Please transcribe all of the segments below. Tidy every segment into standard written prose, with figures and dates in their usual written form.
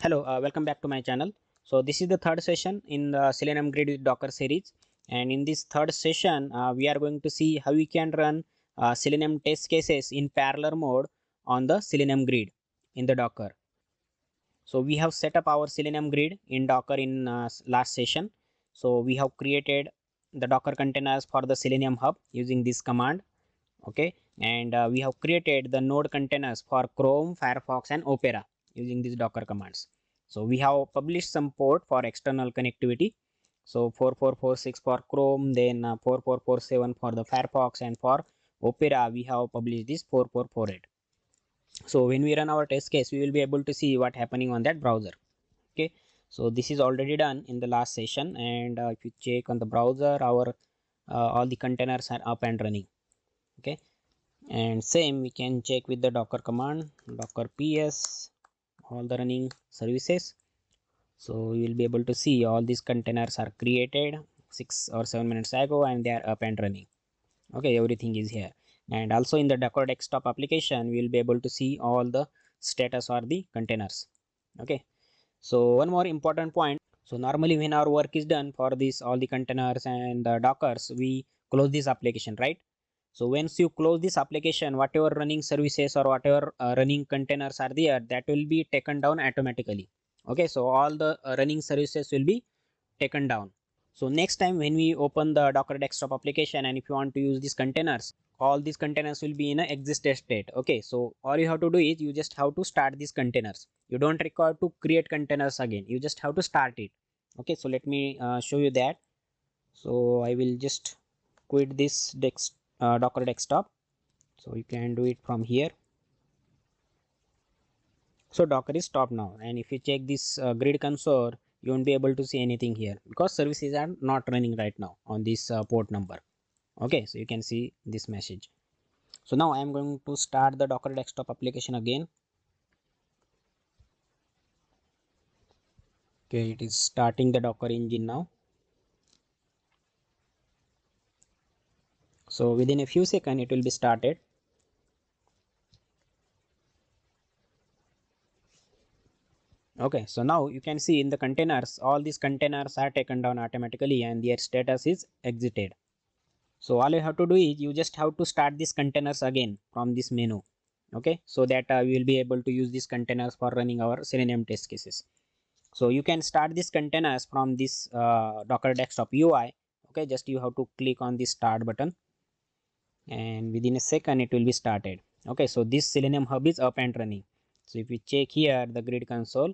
Hello, welcome back to my channel. So this is the third session in the Selenium Grid with Docker series, and in this third session we are going to see how we can run Selenium test cases in parallel mode on the Selenium Grid in the Docker. So we have set up our Selenium Grid in Docker in last session. So we have created the Docker containers for the Selenium Hub using this command. Okay, and we have created the node containers for Chrome, Firefox and Opera using these Docker commands. So we have published some port for external connectivity. So 4446 for Chrome, then 4447 for the Firefox, and for Opera we have published this 4448. So when we run our test case, we will be able to see what happening on that browser. Okay, so this is already done in the last session, and if you check on the browser, our all the containers are up and running. Okay, and same we can check with the docker command, docker ps all the running services. So you will be able to see all these containers are created 6 or 7 minutes ago and they are up and running. Okay, everything is here. And also in the docker desktop application we will be able to see all the status or the containers. Okay, so one more important point. So normally when our work is done for this all the containers and the dockers, we close this application, right? So once you close this application, whatever running services or whatever running containers are there, that will be taken down automatically. Okay, so all the running services will be taken down. So next time when we open the docker desktop application, and if you want to use these containers, all these containers will be in a existed state. Okay, so all you have to do is you just have to start these containers. You don't require to create containers again, you just have to start it. Okay, so let me show you that. So I will just quit this docker desktop. So you can do it from here. So docker is stopped now, and if you check this grid console, you won't be able to see anything here because services are not running right now on this port number. Okay, so you can see this message. So now I am going to start the docker desktop application again. Okay, it is starting the docker engine now. So within a few seconds it will be started. Okay, so now you can see in the containers, all these containers are taken down automatically and their status is exited. So all you have to do is you just have to start these containers again from this menu. Okay, so that we will be able to use these containers for running our Selenium test cases. So you can start these containers from this docker desktop UI. Okay, just you have to click on the start button and within a second it will be started. Okay, so this Selenium hub is up and running. So if we check here the grid console,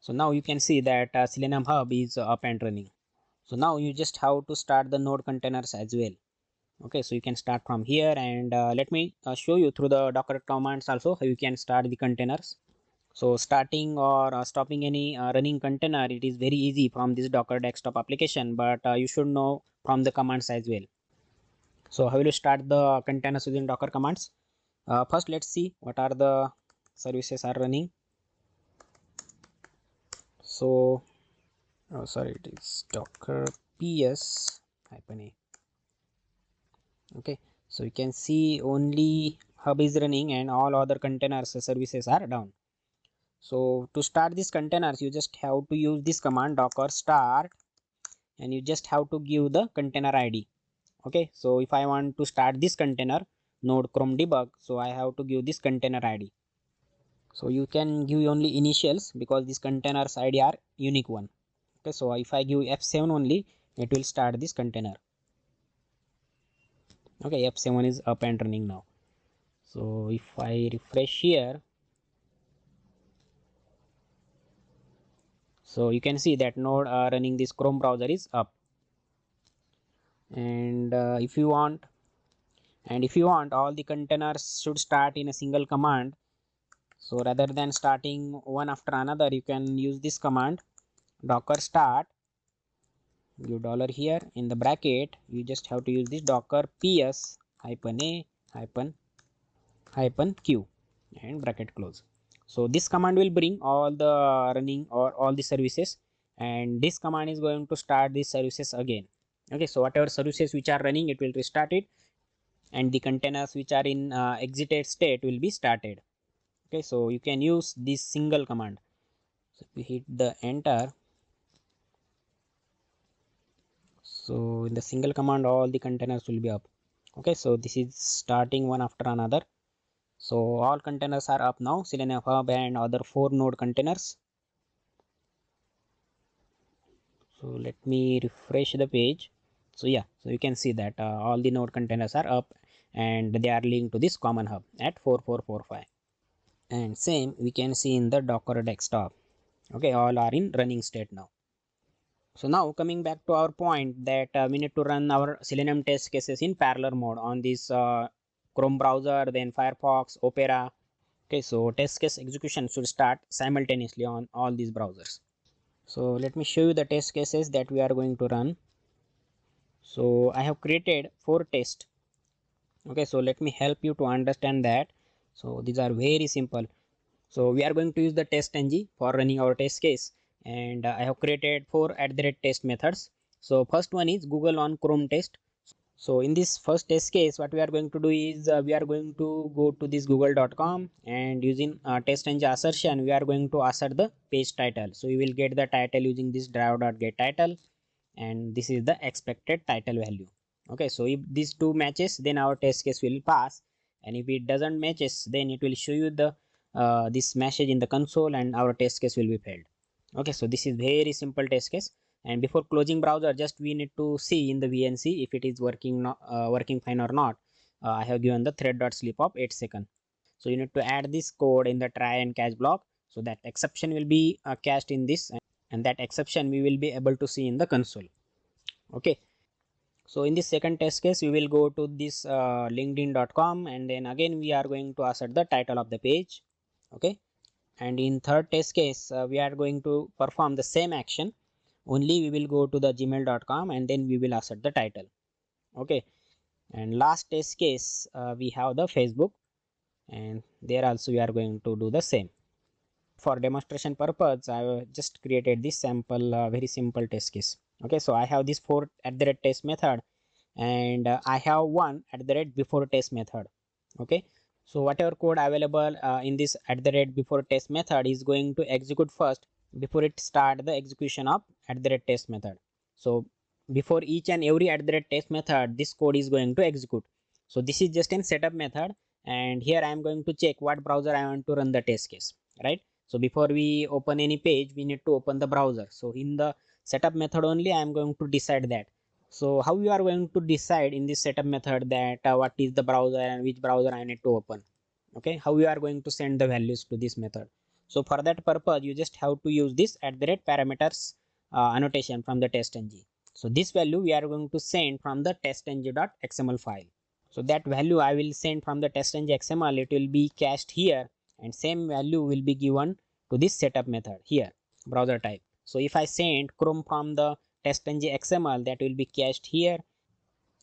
so now you can see that Selenium hub is up and running. So now you just have to start the node containers as well. Okay, so you can start from here, and let me show you through the docker commands also how you can start the containers. So starting or stopping any running container, it is very easy from this docker desktop application, but you should know from the commands as well. So how will you start the containers within docker commands? First let's see what are the services are running. So sorry, it is docker ps -a. Okay, so you can see only hub is running and all other containers services are down. So to start these containers, you just have to use this command docker start, and you just have to give the container id. Okay, so if I want to start this container node chrome debug, so I have to give this container id. So you can give only initials because these containers id are unique one. Okay, so if I give f7 only, it will start this container. Okay, f7 is up and running now. So if I refresh here, so you can see that node running this Chrome browser is up. And if you want all the containers should start in a single command. So rather than starting one after another, you can use this command docker start, give dollar here in the bracket, you just have to use this docker ps -a -q and bracket close. So this command will bring all the running or all the services, and this command is going to start these services again. Okay, so whatever services which are running, it will restart it, and the containers which are in exited state will be started. Okay, so you can use this single command. So we hit the enter. So in the single command all the containers will be up. Okay, so this is starting one after another. So all containers are up now, Selenium Hub and other 4 node containers. So let me refresh the page. So yeah, so you can see that all the node containers are up and they are linked to this common hub at 4445. And same we can see in the Docker desktop. Okay, all are in running state now. So now coming back to our point that we need to run our Selenium test cases in parallel mode on this Chrome browser, then Firefox, Opera. Okay, so test case execution should start simultaneously on all these browsers. So let me show you the test cases that we are going to run. So I have created 4 tests. Okay, so let me help you to understand that. So these are very simple. So we are going to use the test-ng for running our test case, and I have created 4 @test methods. So first one is Google on Chrome test. So in this first test case, what we are going to do is we are going to go to this google.com and using test-ng assertion, we are going to assert the page title. So you will get the title using this driver.getTitle, and this is the expected title value. Okay, so if these two matches, then our test case will pass, and if it doesn't matches, then it will show you the this message in the console and our test case will be failed. Okay, so this is very simple test case. And before closing browser, just we need to see in the VNC if it is working fine or not. I have given the thread.sleep of 8 seconds. So you need to add this code in the try and catch block, so that exception will be cached in this, and that exception we will be able to see in the console. Okay, so in this second test case, we will go to this linkedin.com, and then again we are going to assert the title of the page. Okay, and in third test case, we are going to perform the same action, only we will go to the gmail.com and then we will assert the title. Okay, and last test case, we have the Facebook, and there also we are going to do the same. For demonstration purpose, I have just created this sample very simple test case. Okay, so I have this 4 @test method, and I have one @before test method. Okay, so whatever code available in this @before test method is going to execute first before it start the execution of @test method. So before each and every @test method, this code is going to execute. So this is just an setup method, and here I am going to check what browser I want to run the test case, right? So before we open any page, we need to open the browser. So in the setup method only, I am going to decide that. So how you are going to decide in this setup method that what is the browser and which browser I need to open? Okay, how you are going to send the values to this method? So for that purpose, you just have to use this @parameters annotation from the test-ng. So this value we are going to send from the test-ng.xml file. So that value I will send from the test-ng XML, it will be cached here, and same value will be given to this setup method here, browser type. So if I send Chrome from the test-ng XML, that will be cached here,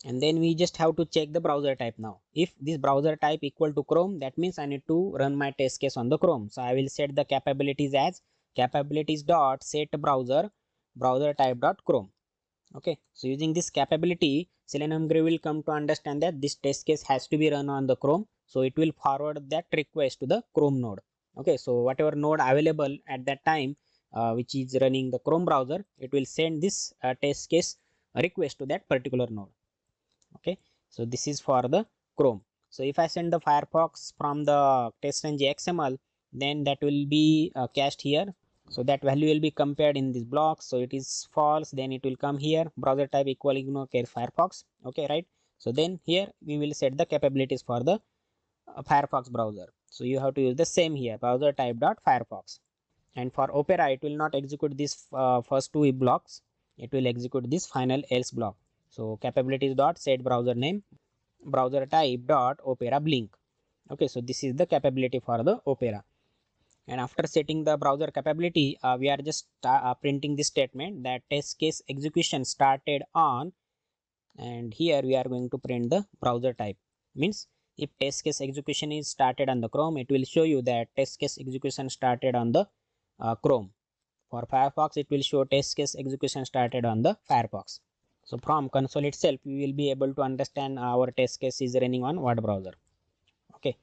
and then we just have to check the browser type now. If this browser type equal to Chrome, that means I need to run my test case on the Chrome. So I will set the capabilities as capabilities dot set browser type dot Chrome. Okay, so using this capability, Selenium Gray will come to understand that this test case has to be run on the Chrome, so it will forward that request to the Chrome node. Okay, so whatever node available at that time, which is running the Chrome browser, it will send this test case request to that particular node. Okay, so this is for the Chrome. So if I send the Firefox from the test-ng XML, then that will be cached here. So that value will be compared in this block. So it is false, then it will come here, browser type equal care Firefox. Okay, right? So then here we will set the capabilities for the Firefox browser. So you have to use the same here, browser type dot Firefox. And for Opera, it will not execute this first two if blocks, it will execute this final else block. So capabilities dot set browser name, browser type dot Opera blink. Okay, so this is the capability for the Opera. And after setting the browser capability, we are just printing this statement that test case execution started on, and here we are going to print the browser type. Means if test case execution is started on the Chrome, it will show you that test case execution started on the Chrome. For Firefox, it will show test case execution started on the Firefox. So from console itself, we will be able to understand our test case is running on what browser. Okay.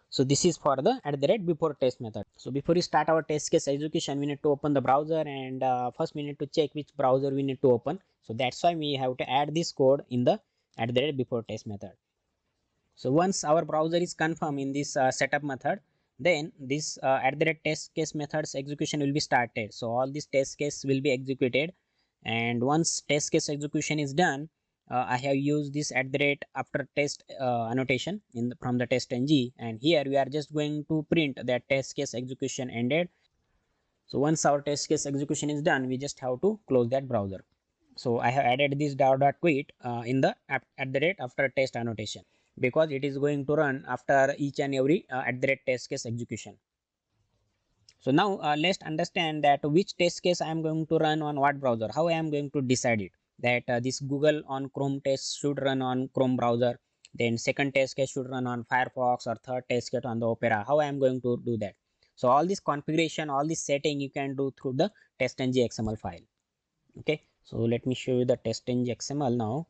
So this is for the @before test method. So before we start our test case execution, we need to open the browser, and first we need to check which browser we need to open. So that's why we have to add this code in the @before test method. So once our browser is confirmed in this setup method, then this @test case method's execution will be started. So all these test case will be executed, and once test case execution is done, I have used this @after test annotation from the test ng, and here we are just going to print that test case execution ended. So once our test case execution is done, we just have to close that browser. So I have added this .quit in the after test annotation, because it is going to run after each and every test case execution. So now let's understand that which test case I am going to run on what browser. How I am going to decide it, that this Google on Chrome test should run on Chrome browser, then second test case should run on Firefox, or third test case on the Opera. How I am going to do that? So all this configuration, all this setting you can do through the test.ng XML file. Okay, so let me show you the test.ng XML now.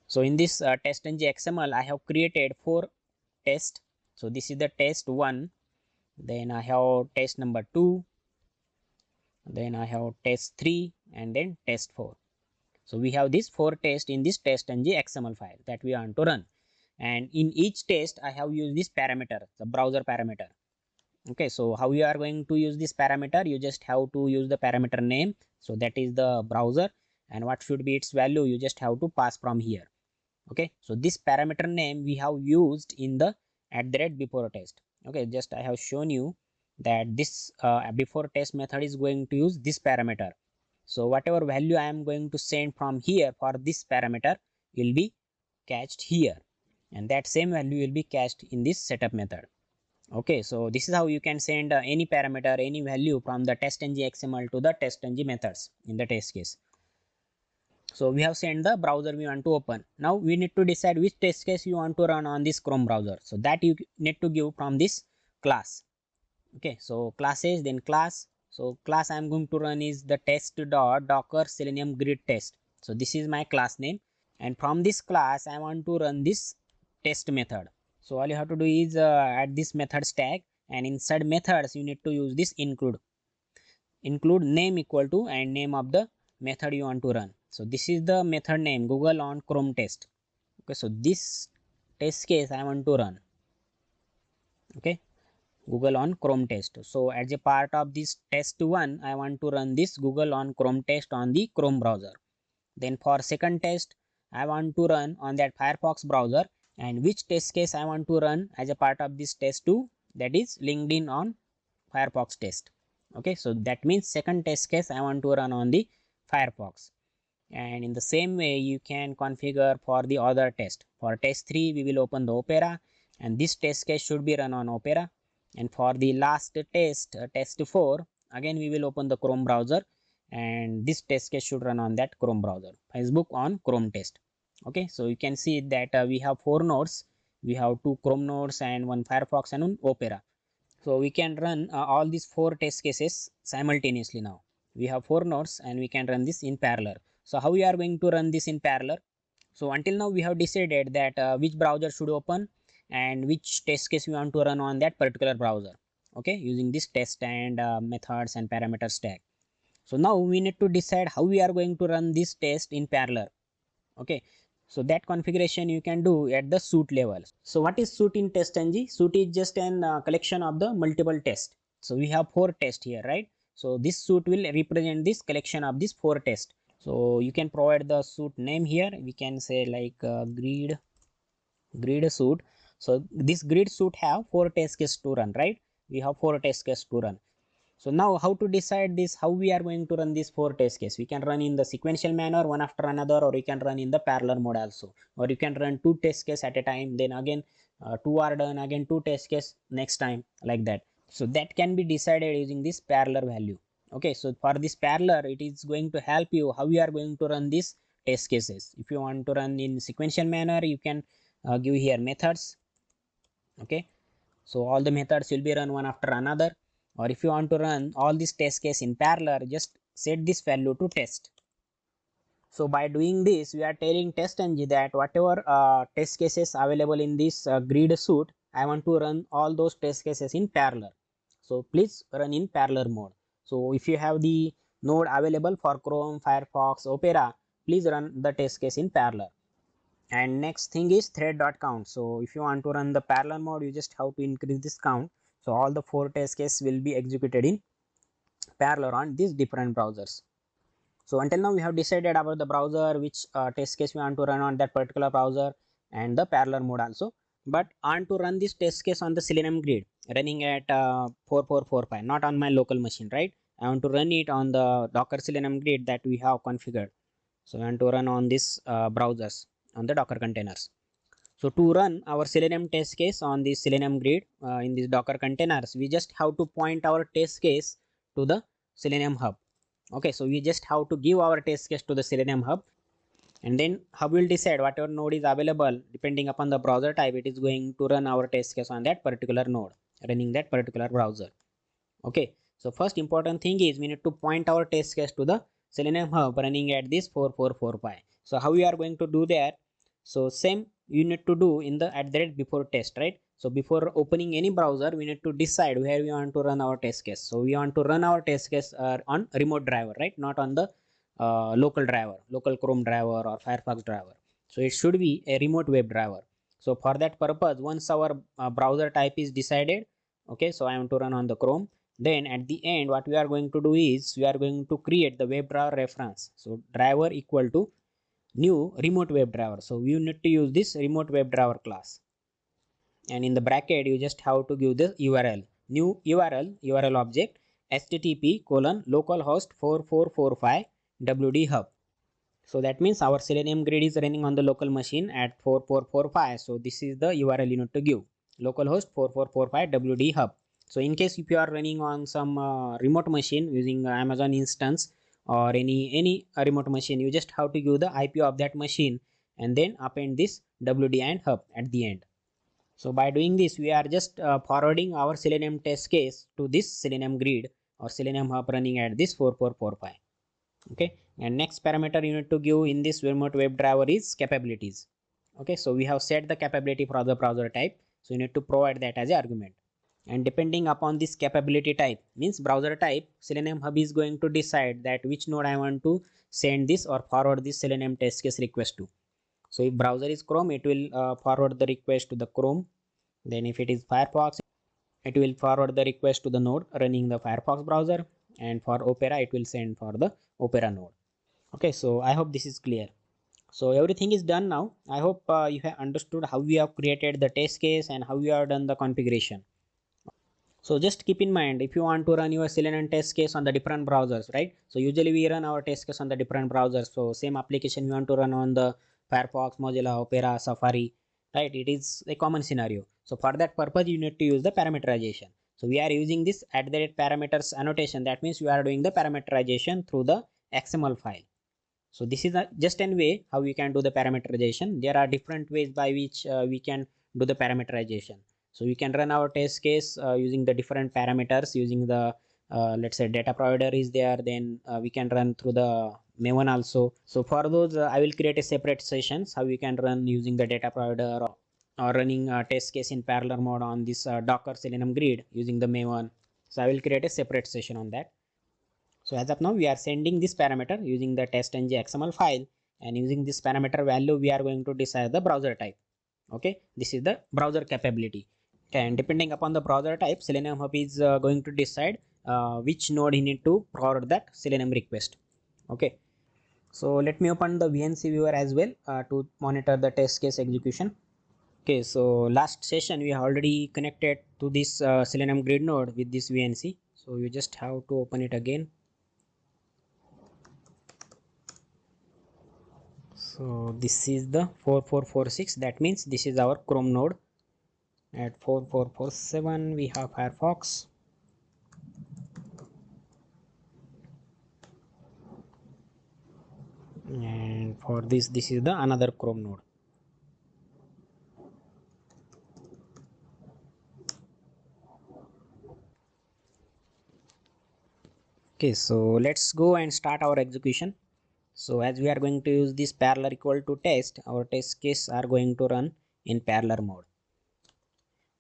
So in this test.ng XML, I have created 4 tests. So this is the test 1, then I have test number 2, then I have test 3, and then test 4. So we have these 4 tests in this test.ng XML file that we want to run, and in each test I have used this parameter, the browser parameter. Okay, so how you are going to use this parameter? You just have to use the parameter name, so that is the browser, and what should be its value, you just have to pass from here. Okay, so this parameter name we have used in the @before test. Okay, just I have shown you that this before test method is going to use this parameter. So whatever value I am going to send from here for this parameter will be cached here, and that same value will be cached in this setup method. Okay, so this is how you can send any parameter, any value from the test.ng XML to the test.ng methods in the test case. So we have sent the browser we want to open. Now we need to decide which test case you want to run on this Chrome browser. So that you need to give from this class. Okay, so classes, then class. So class I am going to run is the test.docker selenium grid test. So this is my class name, and from this class I want to run this test method. So all you have to do is add this method tag, and inside methods you need to use this include name equal to and name of the method you want to run. So this is the method name, Google on Chrome test. Okay, so this test case I want to run. Okay, Google on Chrome test. So as a part of this test 1, I want to run this Google on Chrome test on the Chrome browser. Then for second test, I want to run on that Firefox browser, and which test case I want to run as a part of this test 2, that is LinkedIn on Firefox test. Okay, so that means second test case I want to run on the Firefox. And in the same way you can configure for the other test. For test 3 we will open the Opera, and this test case should be run on Opera. And for the last test, test 4, again we will open the Chrome browser, and this test case should run on that Chrome browser, Facebook on Chrome test. Okay, so you can see that we have 4 nodes. We have 2 Chrome nodes and 1 Firefox and 1 Opera. So we can run all these 4 test cases simultaneously now. We have 4 nodes and we can run this in parallel. So how we are going to run this in parallel? So until now we have decided that which browser should open and which test case we want to run on that particular browser. Okay, using this test and methods and parameters tag. So now we need to decide how we are going to run this test in parallel. Okay, so that configuration you can do at the suite level. So what is suite in test.ng? Suite is just an collection of the multiple tests. So we have 4 tests here, right? So this suite will represent this collection of these 4 tests. So you can provide the suite name here. We can say like grid suite. So this grid suite have 4 test cases to run, right? We have 4 test cases to run. So now how to decide this, how we are going to run these 4 test cases? We can run in the sequential manner, one after another, or we can run in the parallel mode also, or you can run 2 test cases at a time, then again 2 are done, again 2 test cases next time, like that. So that can be decided using this parallel value. Okay, so for this parallel it is going to help you how you are going to run these test cases. If you want to run in sequential manner, you can give here methods. Okay, so all the methods will be run one after another, or if you want to run all these test case in parallel, just set this value to test. So by doing this, we are telling test.ng that whatever test cases available in this grid suite, I want to run all those test cases in parallel. So please run in parallel mode. So if you have the node available for Chrome, Firefox, Opera, please run the test case in parallel. And next thing is thread.count. So if you want to run the parallel mode, you just have to increase this count. So all the 4 test cases will be executed in parallel on these different browsers. So until now we have decided about the browser, which test case we want to run on that particular browser, and the parallel mode also. But I want to run this test case on the Selenium grid running at 4445, not on my local machine, right? I want to run it on the Docker Selenium grid that we have configured. So I want to run on this browsers on the Docker containers. So to run our Selenium test case on the Selenium grid in these Docker containers, we just have to point our test case to the Selenium hub. Okay, so we just have to give our test case to the Selenium hub, and then hub will decide whatever node is available depending upon the browser type. It is going to run our test case on that particular node running that particular browser. Okay, so first important thing is we need to point our test case to the Selenium hub running at this 4445. So how we are going to do that? So same you need to do in the at the rate before test, right? So before opening any browser, we need to decide where we want to run our test case. So we want to run our test case on remote driver, right? Not on the local driver, local Chrome driver or Firefox driver. So it should be a remote web driver. So for that purpose, once our browser type is decided, okay, so I want to run on the Chrome. Then at the end, what we are going to do is we are going to create the web driver reference. So driver equal to new remote web driver. So we need to use this remote web driver class, and in the bracket you just have to give the URL, new URL object http colon localhost 4445 wd hub. So that means our Selenium grid is running on the local machine at 4445. So this is the URL you need to give, localhost 4445 wd hub. So in case if you are running on some remote machine using Amazon instance or any remote machine, you just have to give the IP of that machine and then append this wd and hub at the end. So by doing this, we are just forwarding our Selenium test case to this Selenium grid or Selenium hub running at this 4445. Okay, and next parameter you need to give in this remote web driver is capabilities. Okay, so we have set the capability for the browser type, so you need to provide that as an argument. And depending upon this capability type, means browser type, Selenium hub is going to decide that which node I want to send this or forward this Selenium test case request to. So if browser is Chrome, it will forward the request to the Chrome. Then if it is Firefox, it will forward the request to the node running the Firefox browser, and for Opera it will send for the Opera node. Okay, so I hope this is clear. So everything is done now. I hope you have understood how we have created the test case and how we have done the configuration. So just keep in mind, if you want to run your Selenium test case on the different browsers, right? So usually we run our test case on the different browsers. So same application you want to run on the Firefox, Mozilla, Opera, Safari, right? It is a common scenario. So for that purpose, you need to use the parameterization. So we are using this at the rate parameters annotation. That means we are doing the parameterization through the XML file. So this is just an way how we can do the parameterization. There are different ways by which we can do the parameterization. So we can run our test case using the different parameters using the let's say data provider is there, then we can run through the Maven also. So for those I will create a separate sessions how we can run using the data provider or running a test case in parallel mode on this Docker Selenium grid using the Maven. So I will create a separate session on that. So as of now we are sending this parameter using the test.ng XML file, and using this parameter value we are going to decide the browser type. Okay, this is the browser capability. Okay, and depending upon the browser type, Selenium hub is going to decide which node you need to forward that Selenium request. Okay, so let me open the VNC viewer as well to monitor the test case execution. Okay, so last session we have already connected to this Selenium grid node with this VNC. So you just have to open it again. So this is the 4446, that means this is our Chrome node. At 4447 we have Firefox, and for this is the another Chrome node. Okay, so let's go and start our execution. So as we are going to use this parallel equal to test, our test case are going to run in parallel mode.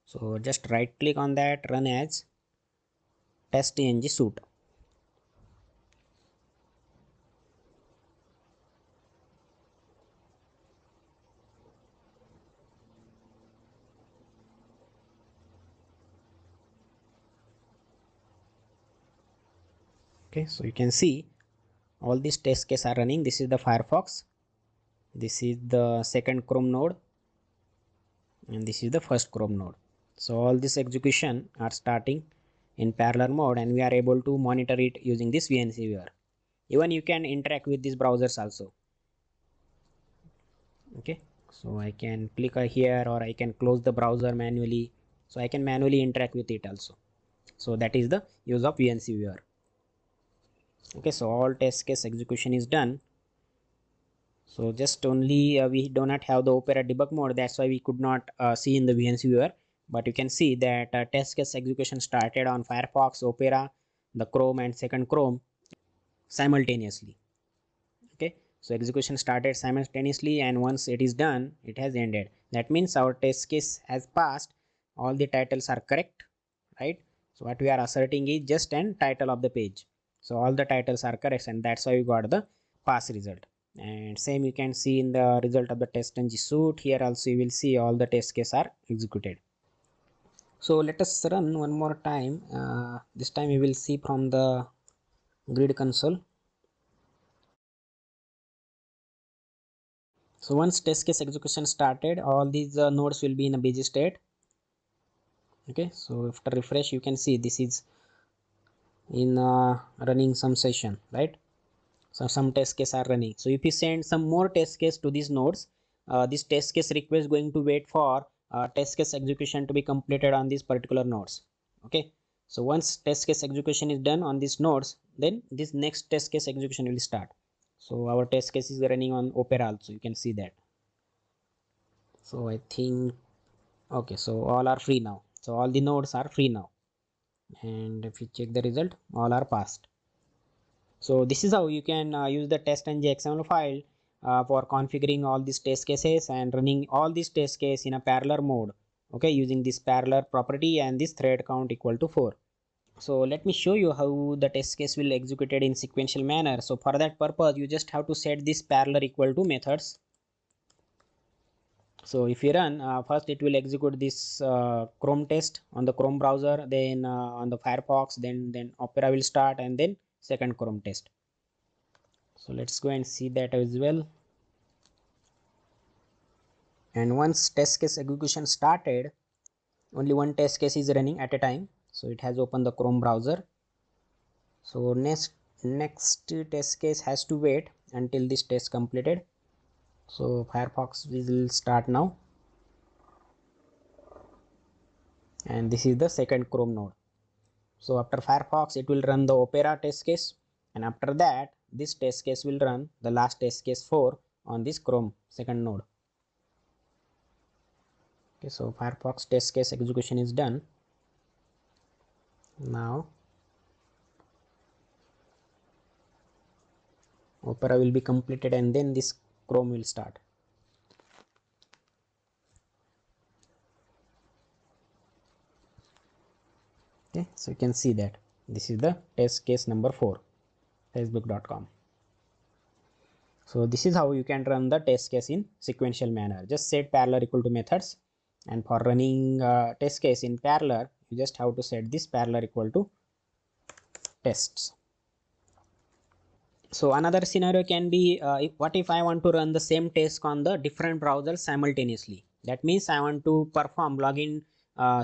So just right click on that, run as test.ng suite. Okay, so you can see all these test cases are running. This is the Firefox, this is the second Chrome node, and this is the first Chrome node. So all this execution are starting in parallel mode, and we are able to monitor it using this VNC viewer. Even you can interact with these browsers also. Okay, so I can click here, or I can close the browser manually, so I can manually interact with it also. So that is the use of VNC viewer. Okay, so all test case execution is done. So just only we do not have the Opera debug mode, that's why we could not see in the VNC viewer, but you can see that test case execution started on Firefox, Opera, the Chrome and second Chrome simultaneously. Okay, so execution started simultaneously, and once it is done, it has ended. That means our test case has passed. All the titles are correct, right? So what we are asserting is just an title of the page. So all the titles are correct, and that's why we got the pass result. And same you can see in the result of the test.ng suite. Here also you will see all the test cases are executed. So let us run one more time. This time we will see from the grid console. So once test case execution started, all these nodes will be in a busy state. Okay, so after refresh, you can see this is in running some session, right? So some test case are running. So if you send some more test case to these nodes, this test case request going to wait for test case execution to be completed on these particular nodes. Okay, so once test case execution is done on these nodes, then this next test case execution will start. So our test case is running on Opera also, you can see that. So I think, okay, so all are free now. So all the nodes are free now, and if you check the result, all are passed. So this is how you can use the test.ng XML file for configuring all these test cases and running all these test case in a parallel mode. Okay, using this parallel property and this thread count equal to 4. So let me show you how the test case will executed in sequential manner. So for that purpose, you just have to set this parallel equal to methods. So if you run, first it will execute this Chrome test on the Chrome browser, then on the Firefox, then Opera will start, and then second Chrome test. So let's go and see that as well. And once test case execution started, only one test case is running at a time. So it has opened the Chrome browser. So next test case has to wait until this test completed. So Firefox will start now, and this is the second Chrome node. So after Firefox, it will run the Opera test case, and after that this test case will run the last test case 4 on this Chrome second node. Okay, so Firefox test case execution is done. Now Opera will be completed, and then this Chrome will start. Okay, so you can see that this is the test case number 4, facebook.com. So this is how you can run the test case in sequential manner. Just set parallel equal to methods, and for running test case in parallel, you just have to set this parallel equal to tests. So another scenario can be what if I want to run the same task on the different browsers simultaneously. That means I want to perform login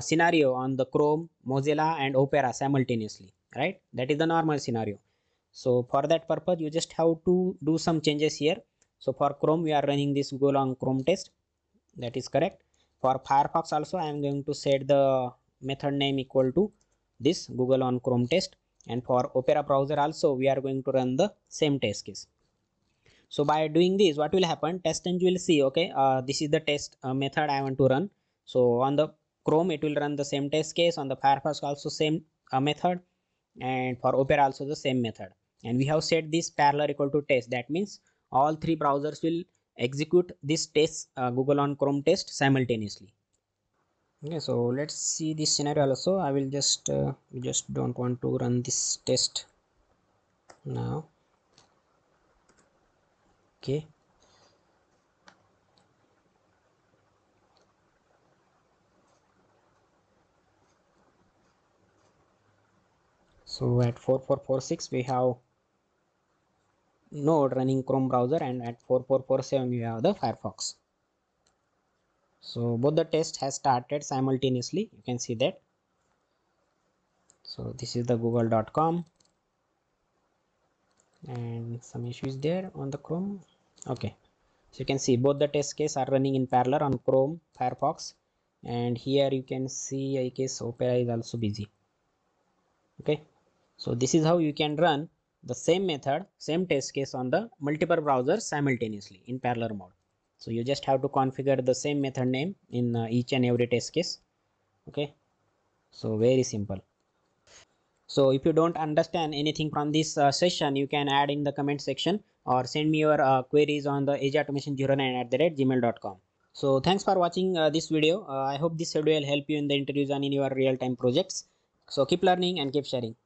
scenario on the Chrome, Mozilla and Opera simultaneously, right? That is the normal scenario. So for that purpose, you just have to do some changes here. So for Chrome, we are running this Google on Chrome test. That is correct. For Firefox also, I am going to set the method name equal to this Google on Chrome test. And for Opera browser also, we are going to run the same test case. So by doing this, what will happen? Test.ng will see, okay, this is the test method I want to run. So on the Chrome, it will run the same test case. On the Firefox also same method, and for Opera also the same method. And we have set this parallel equal to test. That means all three browsers will execute this test Google on Chrome test simultaneously. Okay, so let's see this scenario also. I will just we just don't want to run this test now. Okay, so at 4446 we have Node running Chrome browser, and at 4447 we have the Firefox. So both the test has started simultaneously, you can see that. So this is the google.com, and some issues there on the Chrome. Okay, so you can see both the test case are running in parallel on Chrome, Firefox, and here you can see I guess Opera is also busy. Okay, so this is how you can run the same method, same test case on the multiple browsers simultaneously in parallel mode. So you just have to configure the same method name in each and every test case. Okay, so very simple. So if you don't understand anything from this session, you can add in the comment section or send me your queries on the ageautomation09@gmail.com. So thanks for watching this video. I hope this video will help you in the interviews and in your real-time projects. So keep learning and keep sharing.